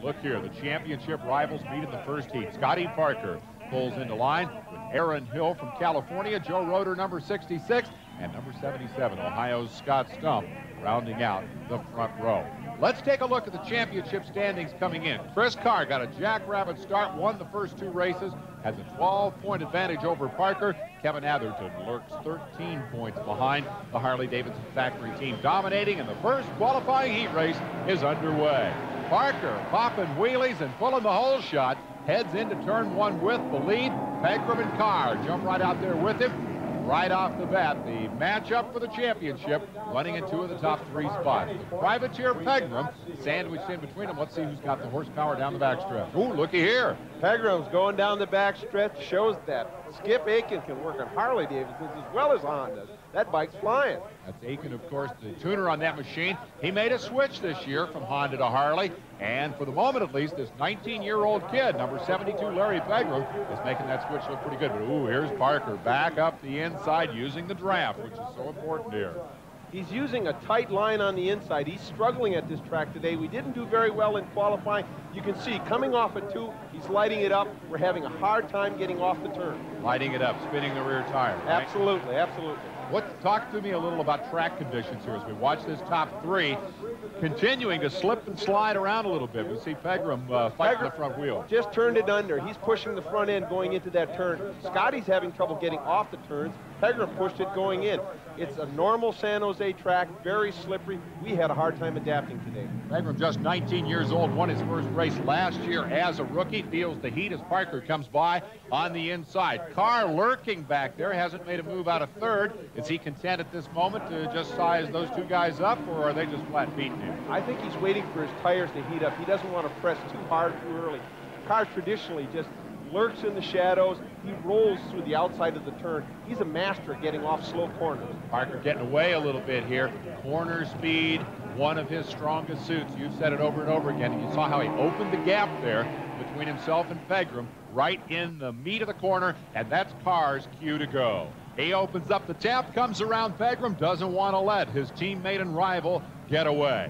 Look here, the championship rivals meet in the first heat. Scotty Parker pulls into line with Aaron Hill from California, Joe Roeder, number 66, and number 77, Ohio's Scott Stump, rounding out the front row. Let's take a look at the championship standings coming in. Chris Carr got a jackrabbit start, won the first 2 races, has a 12-point advantage over Parker. Kevin Atherton lurks 13 points behind the Harley-Davidson factory team. Dominating, and the first qualifying heat race is underway. Parker popping wheelies and pulling the hole shot, heads into turn 1 with the lead. Pegram and Carr jump right out there with him. Right off the bat, the matchup for the championship, running in 2 of the top 3 spots. The privateer Pegram sandwiched in between them. Let's see who's got the horsepower down the backstretch. Ooh, looky here. Pegram's going down the backstretch, shows that Skip Aiken can work on Harley-Davidsons as well as Hondas. That bike's flying. That's Aiken, of course, the tuner on that machine. He made a switch this year from Honda to Harley, and for the moment at least, this 19-year-old kid, number 72, Larry Pegram, is making that switch look pretty good. But ooh, here's Parker back up the inside using the draft, which is so important here. He's using a tight line on the inside. He's struggling at this track today. We didn't do very well in qualifying. You can see coming off at 2, he's lighting it up. We're having a hard time getting off the turn. Lighting it up, spinning the rear tire. Right? Absolutely, absolutely. Talk to me a little about track conditions here as we watch this top 3 continuing to slip and slide around a little bit. We see Pegram fighting the front wheel. Just turned it under. He's pushing the front end going into that turn. Scotty's having trouble getting off the turns. Pegram pushed it going in. It's a normal San Jose track, very slippery. We had a hard time adapting today. Pegram, just 19 years old, won his first race last year as a rookie. Feels the heat as Parker comes by on the inside. Carr lurking back there, hasn't made a move out of 3rd. Is he content at this moment to just size those 2 guys up, or are they just flat beating him? I think he's waiting for his tires to heat up. He doesn't want to press too hard too early. Carr traditionally just lurks in the shadows. He rolls through the outside of the turn. He's a master at getting off slow corners. Parker getting away a little bit here. Corner speed, one of his strongest suits. You've said it over and over again, and you saw how he opened the gap there between himself and Pegram, right in the meat of the corner, and that's Carr's cue to go. He opens up the tap, comes around Pegram, doesn't want to let his teammate and rival get away.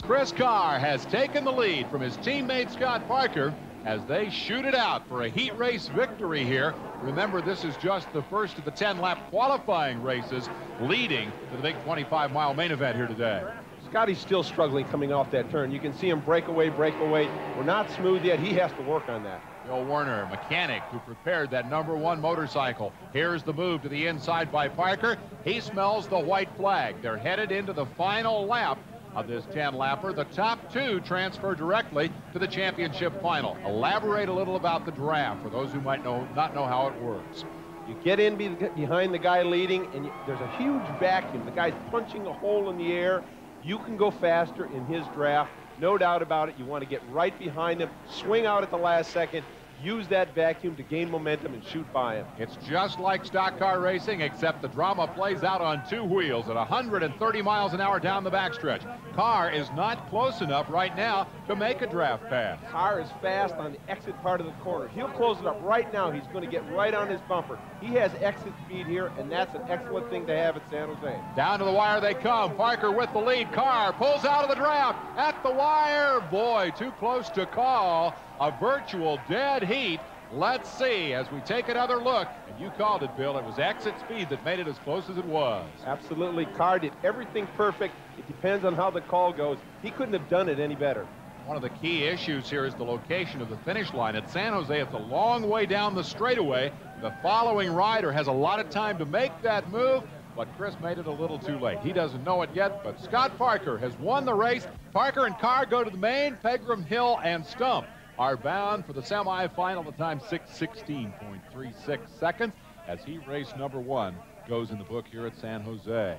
Chris Carr has taken the lead from his teammate Scott Parker as they shoot it out for a heat race victory here. Remember, this is just the first of the 10-lap qualifying races leading to the big 25-mile main event here today. Scotty's still struggling coming off that turn. You can see him break away, break away. We're not smooth yet. He has to work on that. Bill Warner, mechanic who prepared that #1 motorcycle. Here's the move to the inside by Parker. He smells the white flag. They're headed into the final lap of this 10-lapper. The top 2 transfer directly to the championship final. Elaborate a little about the draft for those who might not know how it works. You get in behind the guy leading, and there's a huge vacuum. The guy's punching a hole in the air. You can go faster in his draft. No doubt about it. You want to get right behind him, swing out at the last second, use that vacuum to gain momentum and shoot by him. It's just like stock car racing, except the drama plays out on 2 wheels at 130 miles an hour down the backstretch. Carr is not close enough right now to make a draft pass. Carr is fast on the exit part of the corner. He'll close it up right now. He's going to get right on his bumper. He has exit speed here, and that's an excellent thing to have at San Jose. Down to the wire they come. Parker with the lead. Carr pulls out of the draft at the wire. Boy, too close to call. A virtual dead heat. Let's see as we take another look. And you called it, Bill. It was exit speed that made it as close as it was. Absolutely. Carr did everything perfect. It depends on how the call goes. He couldn't have done it any better. One of the key issues here is the location of the finish line. At San Jose, it's a long way down the straightaway. The following rider has a lot of time to make that move, but Chris made it a little too late. He doesn't know it yet, but Scott Parker has won the race. Parker and Carr go to the main. Pegram, Hill, and Stump are bound for the semifinal. The time 6:16.36 seconds as heat race #1 goes in the book here at San Jose.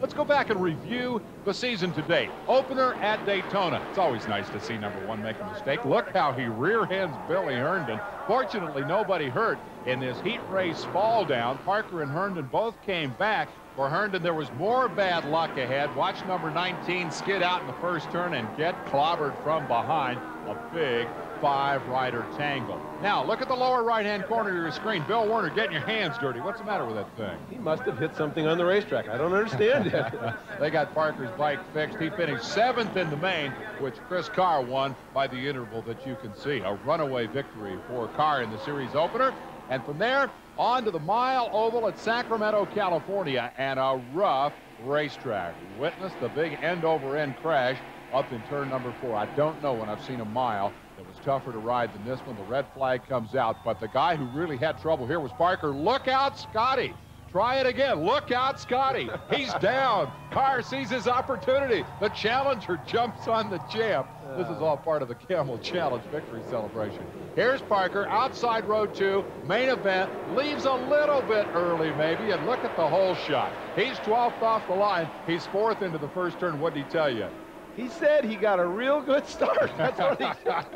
Let's go back and review the season to date. Opener at Daytona. It's always nice to see #1 make a mistake. Look how he rear ends Billy Herndon. Fortunately, nobody hurt in this heat race fall down. Parker and Herndon both came back. For Herndon, there was more bad luck ahead. Watch number 19 skid out in the first turn and get clobbered from behind. A big 5-rider tangle. Now, look at the lower right-hand corner of your screen. Bill Warner getting your hands dirty. What's the matter with that thing? He must have hit something on the racetrack. I don't understand it. They got Parker's bike fixed. He finished 7th in the main, which Chris Carr won by the interval that you can see. A runaway victory for Carr in the series opener. And from there, on to the mile oval at Sacramento, California, and a rough racetrack. Witness the big end-over-end crash up in turn number 4. I don't know when I've seen a mile that was tougher to ride than this one. The red flag comes out, but the guy who really had trouble here was Parker. Look out, Scotty. Try it again. Look out, Scotty. He's down. Carr sees his opportunity. The challenger jumps on the champ. This is all part of the Camel Challenge victory celebration. Here's Parker, outside row 2, main event, leaves a little bit early maybe, and look at the hole shot. He's 12th off the line. He's 4th into the first turn. What did he tell you? He said he got a real good start. That's what he said.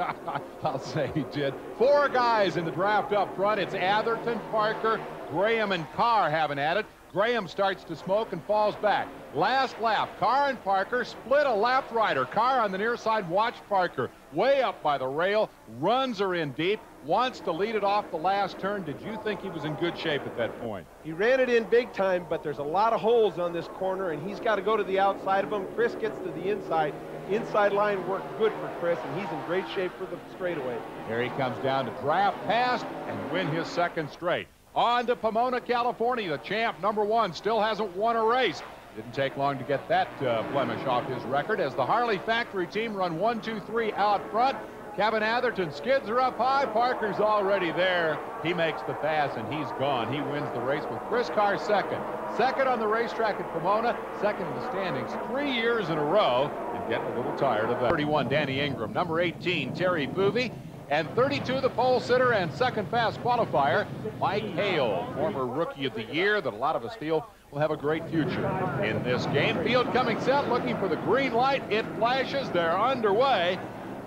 I'll say he did. 4 guys in the draft up front. It's Atherton, Parker, Graham, and Carr having at it. Graham starts to smoke and falls back. Last lap, Carr and Parker split a lap rider. Carr on the near side, watch Parker way up by the rail, runs her in deep, wants to lead it off the last turn. Did you think he was in good shape at that point? He ran it in big time, but there's a lot of holes on this corner, and he's got to go to the outside of him. Chris gets to the inside. Inside line worked good for Chris, and he's in great shape for the straightaway. Here he comes down to draft past and win his 2nd straight. On to Pomona, California. The champ, number 1, still hasn't won a race. Didn't take long to get that blemish off his record as the Harley factory team run 1, 2, 3 out front. Kevin Atherton skids her up high. Parker's already there. He makes the pass, and he's gone. He wins the race with Chris Carr 2nd. 2nd on the racetrack at Pomona, 2nd in the standings 3 years in a row, and getting a little tired of that. 31, Danny Ingram. Number 18, Terry Boovey. And 32, the pole sitter and 2nd fast qualifier, Mike Hale, former Rookie of the Year that a lot of us feel will have a great future in this game. Field coming set, looking for the green light. It flashes. They're underway.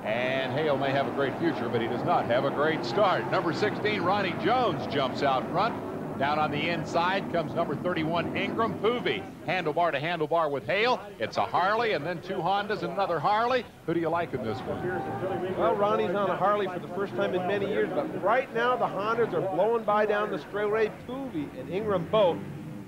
And Hale may have a great future, but he does not have a great start. Number 16, Ronnie Jones jumps out front. Down on the inside comes number 31, Ingram. Boovey, handlebar to handlebar with Hale. It's a Harley and then 2 Hondas and another Harley. Who do you like in this one? Well, Ronnie's on a Harley for the first time in many years, but right now the Hondas are blowing by down the straightaway. Boovey and Ingram both.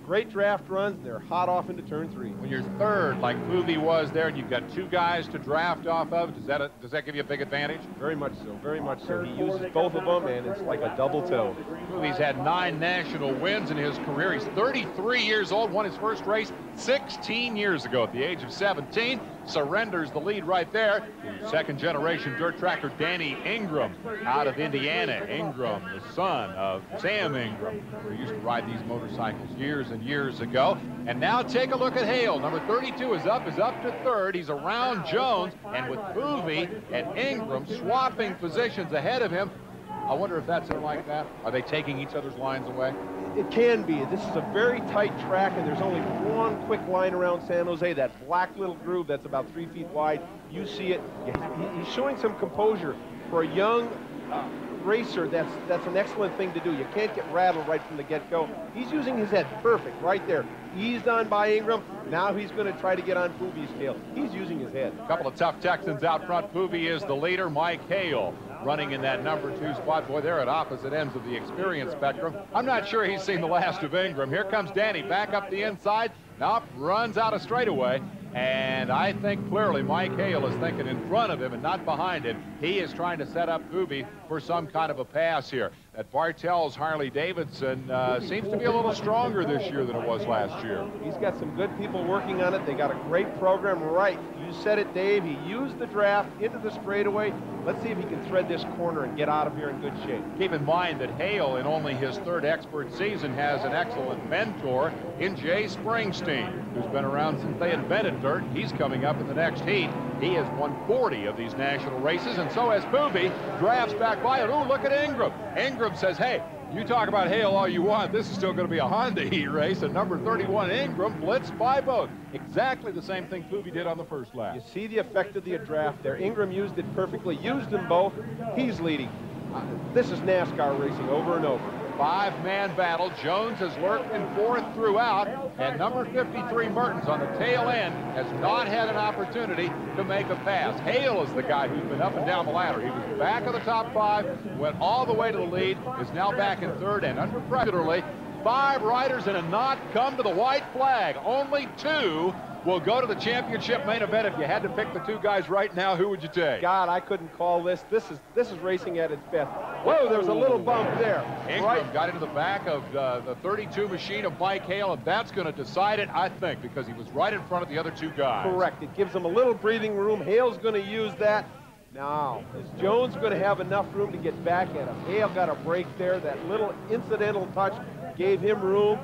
Great draft runs. They're hot off into turn 3. When you're 3rd, like Boovey was there, and you've got 2 guys to draft off of, does that give you a big advantage? Very much so. Very much so. He uses both of them, and it's like a double toe. Boovey's had 9 national wins in his career. He's 33 years old, won his first race 16 years ago at the age of 17. Surrenders the lead right there to 2nd-generation dirt tracker Danny Ingram out of Indiana. Ingram, the son of Sam Ingram, who used to ride these motorcycles years and years ago. And now take a look at Hale. Number 32 is up to 3rd. He's around Jones, and with Boovey and Ingram swapping positions ahead of him, I wonder if that's like that. Are they taking each other's lines away? It can be. This is a very tight track, and there's only one quick line around San Jose, that black little groove that's about 3 feet wide. You see it. He's showing some composure. For a young racer, that's an excellent thing to do. You can't get rattled right from the get-go. He's using his head perfect right there. Eased on by Ingram. Now he's going to try to get on Boovey's tail. He's using his head. A couple of tough Texans out front. Boovey is the leader. Mike Hale running in that number 2 spot. Boy, they're at opposite ends of the experience spectrum. I'm not sure he's seen the last of Ingram. Here comes Danny back up the inside. Now runs out of straightaway. And I think clearly Mike Hale is thinking in front of him and not behind him. He is trying to set up Boovey for some kind of a pass here. That Bartell's Harley-Davidson seems to be a little stronger this year than it was last year. He's got some good people working on it. They got a great program right. You said it, Dave. He used the draft into the straightaway. Let's see if he can thread this corner and get out of here in good shape. Keep in mind that Hale, in only his 3rd expert season, has an excellent mentor in Jay Springsteen, who's been around since they invented dirt. He's coming up in the next heat. He has won 40 of these national races, and so has Boovey. Drafts back by it. Ooh, look at Ingram. Ingram says, hey, you talk about Hale all you want. This is still going to be a Honda heat race. And number 31, Ingram, blitzed by both. Exactly the same thing Boovey did on the first lap. You see the effect of the draft there. Ingram used it perfectly, used them both. He's leading. This is NASCAR racing over and over. 5-man battle. Jones has lurked in fourth throughout, and number 53, Mertens, on the tail end, has not had an opportunity to make a pass. Hale is the guy who's been up and down the ladder. He was back of the top 5, went all the way to the lead, is now back in third, and under pressure, 5 riders in a knot come to the white flag. Only 2 will go to the championship main event. If you had to pick the 2 guys right now, who would you take? God, I couldn't call this. This is racing at its best. Whoa, there's a little bump there. Ingram got into the back of the 32 machine of Mike Hale, and that's going to decide it, I think, because he was right in front of the other 2 guys. Correct. It gives him a little breathing room. Hale's going to use that. Now, is Jones going to have enough room to get back at him? Hale got a break there. That little incidental touch gave him room.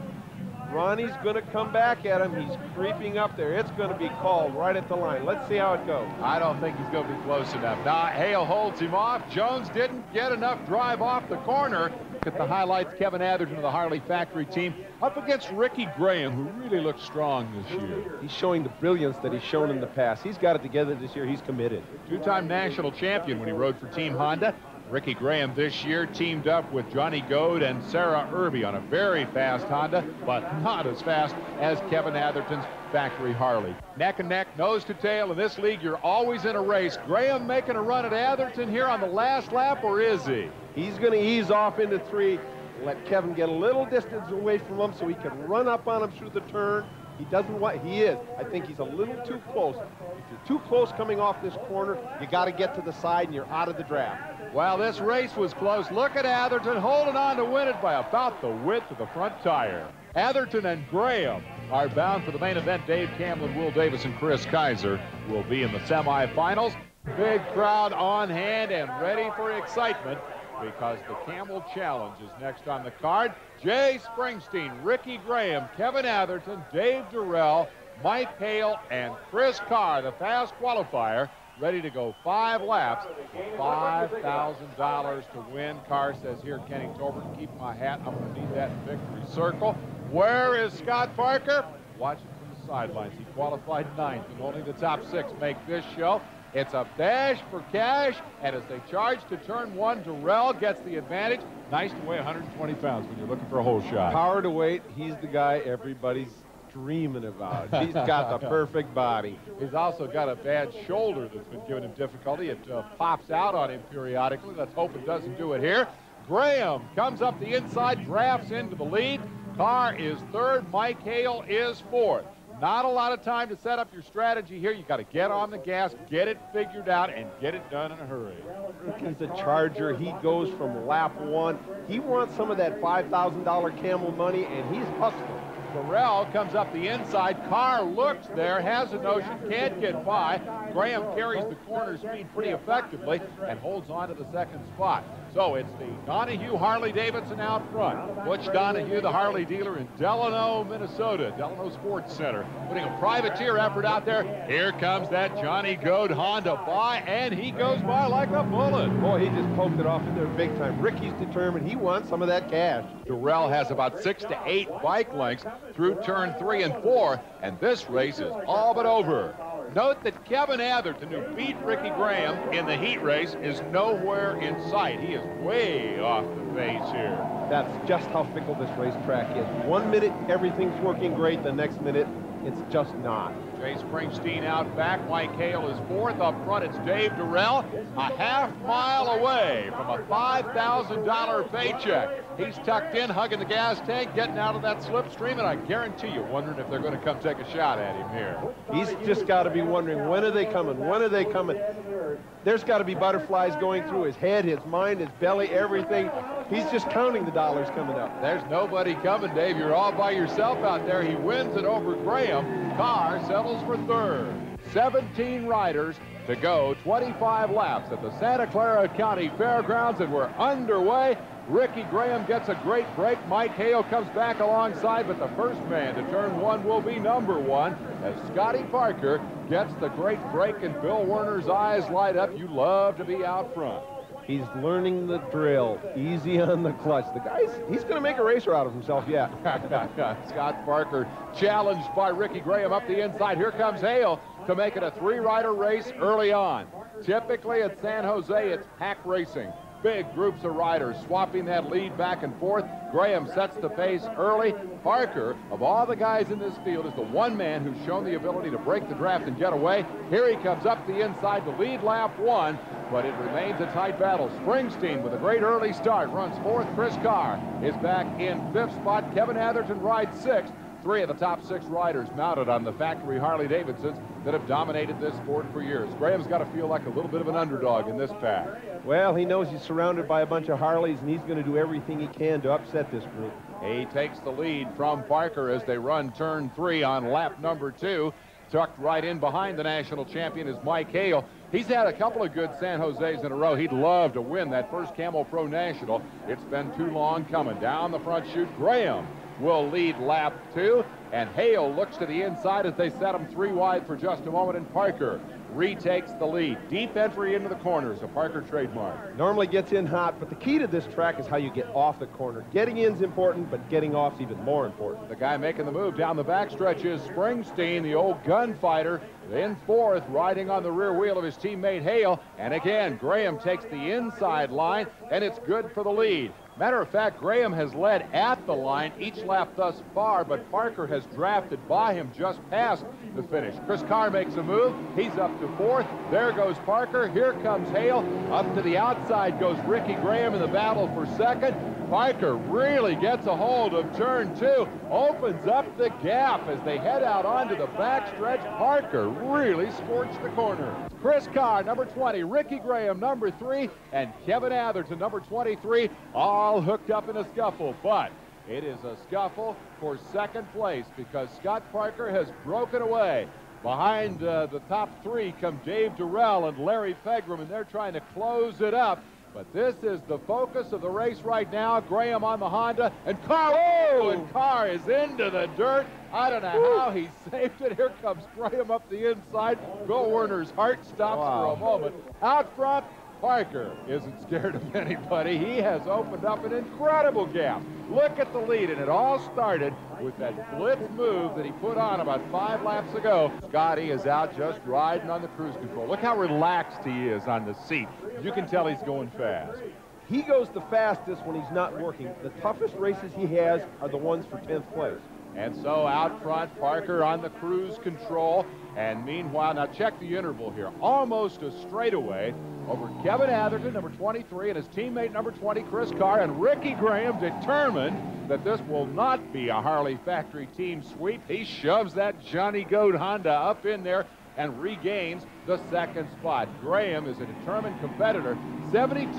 Ronnie's going to come back at him. He's creeping up there. It's going to be called right at the line. Let's see how it goes. I don't think he's going to be close enough. Now, Hale holds him off. Jones didn't get enough drive off the corner. Look at the highlights. Kevin Atherton of the Harley Factory team up against Ricky Graham, who really looks strong this year. He's showing the brilliance that he's shown in the past. He's got it together this year. He's committed. 2-time national champion when he rode for Team Honda. Ricky Graham this year teamed up with Johnny Goad and Sarah Irby on a very fast Honda, but not as fast as Kevin Atherton's factory Harley. Neck and neck, nose to tail. In this league, you're always in a race. Graham making a run at Atherton here on the last lap, or is he? He's going to ease off into 3, let Kevin get a little distance away from him so he can run up on him through the turn. He doesn't want, he is. I think he's a little too close. If you're too close coming off this corner, you got to get to the side and you're out of the draft. Well, this race was close. Look at Atherton holding on to win it by about the width of the front tire. Atherton and Graham are bound for the main event. Dave Camel, Will Davis, and Chris Kaiser will be in the semifinals. Big crowd on hand and ready for excitement, because the Camel Challenge is next on the card. Jay Springsteen, Ricky Graham, Kevin Atherton, Dave Durrell, Mike Hale, and Chris Carr, the fast qualifier, ready to go 5 laps for $5,000 to win. Carr says, here, Kenny Tolbert, keep my hat. I'm going to need that in victory circle. Where is Scott Parker? Watching from the sidelines. He qualified 9th, and only the top 6 make this show. It's a dash for cash, and as they charge to turn 1, Durrell gets the advantage. Nice to weigh 120 pounds when you're looking for a hole shot. Power to weight, he's the guy everybody's dreaming about. He's got the perfect body. He's also got a bad shoulder that's been giving him difficulty. It pops out on him periodically. Let's hope it doesn't do it here. Graham comes up the inside, drafts into the lead. Carr is 3rd. Mike Hale is 4th. Not a lot of time to set up your strategy here. You got to get on the gas, get it figured out, and get it done in a hurry. He's a charger. He goes from lap 1. He wants some of that $5,000 Camel money, and he's hustling. Durrell comes up the inside. Carr looks there, has a notion, can't get by. Graham carries the corner speed pretty effectively and holds on to the 2nd spot. So it's the Donahue Harley-Davidson out front. Butch Donahue, the Harley dealer in Delano, Minnesota, Delano Sports Center, putting a privateer effort out there. Here comes that Johnny Goad Honda by, and he goes by like a bullet. Boy, he just poked it off in there big time. Ricky's determined. He wants some of that cash. Durrell has about 6 to 8 bike lengths through turn 3 and 4, and this race is all but over. Note that Kevin Atherton, who beat Ricky Graham in the heat race, is nowhere in sight. He is way off the pace here. That's just how fickle this racetrack is. 1 minute, everything's working great. The next minute, it's just not. Jay Springsteen out back. Mike Hale is 4th. Up front, it's Dave Durrell, a half-mile away from a $5,000 paycheck. He's tucked in, hugging the gas tank, getting out of that slipstream, and I guarantee you, wondering if they're going to come take a shot at him here. He's just got to be wondering, when are they coming? When are they coming? There's got to be butterflies going through his head, his mind, his belly, everything. He's just counting the dollars coming up. There's nobody coming, Dave. You're all by yourself out there. He wins it over Graham. Carr settles for 3rd. 17 riders to go, 25 laps at the Santa Clara County Fairgrounds, and we're underway. Ricky Graham gets a great break. Mike Hale comes back alongside, but the first man to turn 1 will be number 1 as Scotty Parker gets the great break, and Bill Werner's eyes light up. You love to be out front. He's learning the drill. Easy on the clutch. The guy's, he's going to make a racer out of himself yet. Scott Parker challenged by Ricky Graham up the inside. Here comes Hale to make it a 3-rider race early on. Typically at San Jose, it's hack racing. big groups of riders swapping that lead back and forth. Graham sets the pace early. Parker, of all the guys in this field, is the one man who's shown the ability to break the draft and get away. Here he comes up the inside to lead lap 1, but it remains a tight battle. Springsteen with a great early start runs 4th. Chris Carr is back in 5th spot. Kevin Atherton rides 6th. 3 of the top 6 riders mounted on the factory Harley-Davidsons that have dominated this sport for years. Graham's got to feel like a little bit of an underdog in this pack. Well, he knows he's surrounded by a bunch of Harleys, and he's going to do everything he can to upset this group. He takes the lead from Parker as they run turn 3 on lap number 2. Tucked right in behind the national champion is Mike Hale. He's had a couple of good San Jose's in a row. He'd love to win that first Camel Pro National. It's been too long coming. Down the front chute, Graham will lead lap 2, and Hale looks to the inside as they set him 3 wide for just a moment, and Parker retakes the lead. Deep entry into the corners, a Parker trademark. Normally gets in hot, but the key to this track is how you get off the corner. Getting in's important, but getting off's even more important. The guy making the move down the backstretch is Springsteen, the old gunfighter, in 4th, riding on the rear wheel of his teammate Hale. And again, Graham takes the inside line, and it's good for the lead. Matter of fact, Graham has led at the line each lap thus far, but Parker has drafted by him just past the finish. Chris Carr makes a move. He's up to 4th. There goes Parker. Here comes Hale. Up to the outside goes Ricky Graham in the battle for 2nd. Parker really gets a hold of turn 2, opens up the gap as they head out onto the backstretch. Parker really scorched the corner. Chris Carr, number 20, Ricky Graham, number 3, and Kevin Atherton, number 23, all hooked up in a scuffle. But it is a scuffle for 2nd place because Scott Parker has broken away. Behind the top 3 come Dave Durrell and Larry Pegram, and they're trying to close it up. But this is the focus of the race right now. Graham on the Honda, and Carr, and Carr is into the dirt. I don't know how he saved it. Here comes Graham up the inside. Bill Werner's heart stops for a moment. Out front, Parker isn't scared of anybody. He has opened up an incredible gap. Look at the lead, and it all started with that blitz move that he put on about 5 laps ago. Scotty is out just riding on the cruise control. Look how relaxed he is on the seat. You can tell he's going fast. He goes the fastest when he's not working. The toughest races he has are the ones for 10th place. And so out front, Parker on the cruise control. And meanwhile, now check the interval here. Almost a straightaway over Kevin Atherton, number 23, and his teammate, number 20, Chris Carr. And Ricky Graham determined that this will not be a Harley factory team sweep. He shoves that Johnny Goat Honda up in there and regains the 2nd spot. Graham is a determined competitor. 72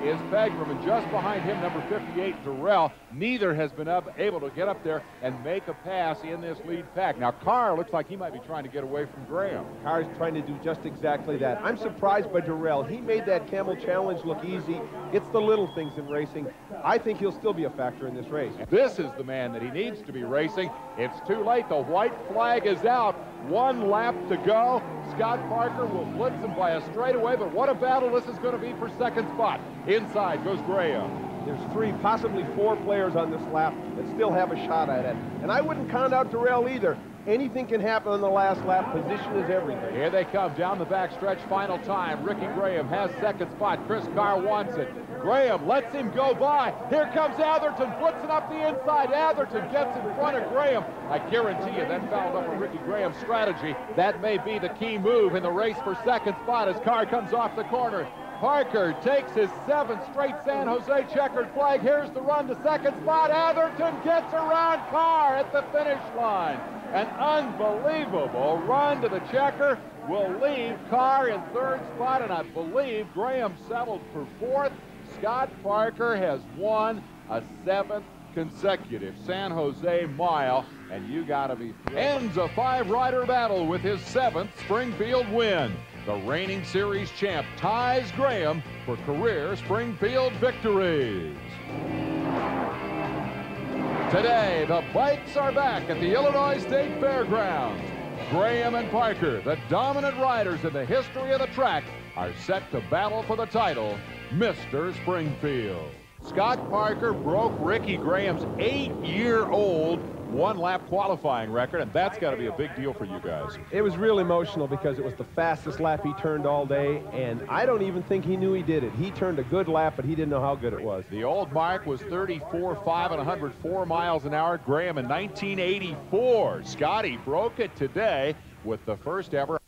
is Pegram, and just behind him, number 58, Durrell. Neither has been able to get up there and make a pass in this lead pack. Now, Carr looks like he might be trying to get away from Graham. Carr's trying to do just exactly that. I'm surprised by Durrell. He made that Camel Challenge look easy. It's the little things in racing. I think he'll still be a factor in this race. This is the man that he needs to be racing. It's too late. The white flag is out. 1 lap to go. Scott Parker will blitz him by a straightaway, but what a battle this is going to be for 2nd spot. Inside goes Graham. There's 3, possibly 4 players on this lap that still have a shot at it. And I wouldn't count out Durrell either. Anything can happen on the last lap. Position is everything. Here they come down the backstretch. Final time. Ricky Graham has 2nd spot. Chris Carr wants it. Graham lets him go by. Here comes Atherton, blitzing up the inside. Atherton gets in front of Graham. I guarantee you that fouled up a Ricky Graham strategy. That may be the key move in the race for 2nd spot as Carr comes off the corner. Parker takes his 7th straight San Jose checkered flag. Here's the run to 2nd spot. Atherton gets around Carr at the finish line. An unbelievable run to the checker will leave Carr in 3rd spot, and I believe Graham settled for 4th. Scott Parker has won a 7th consecutive San Jose mile, and you gotta be ends a 5-rider battle with his 7th Springfield win. The reigning series champ ties Graham for career Springfield victories. Today, the bikes are back at the Illinois State Fairgrounds. Graham and Parker, the dominant riders in the history of the track, are set to battle for the title, Mr. Springfield. Scott Parker broke Ricky Graham's 8-year-old one-lap qualifying record, and that's got to be a big deal for you guys. It was real emotional because it was the fastest lap he turned all day, and I don't even think he knew he did it. He turned a good lap, but he didn't know how good it was. The old mark was 34.5 and 104 miles an hour. Graham in 1984. Scotty broke it today with the first ever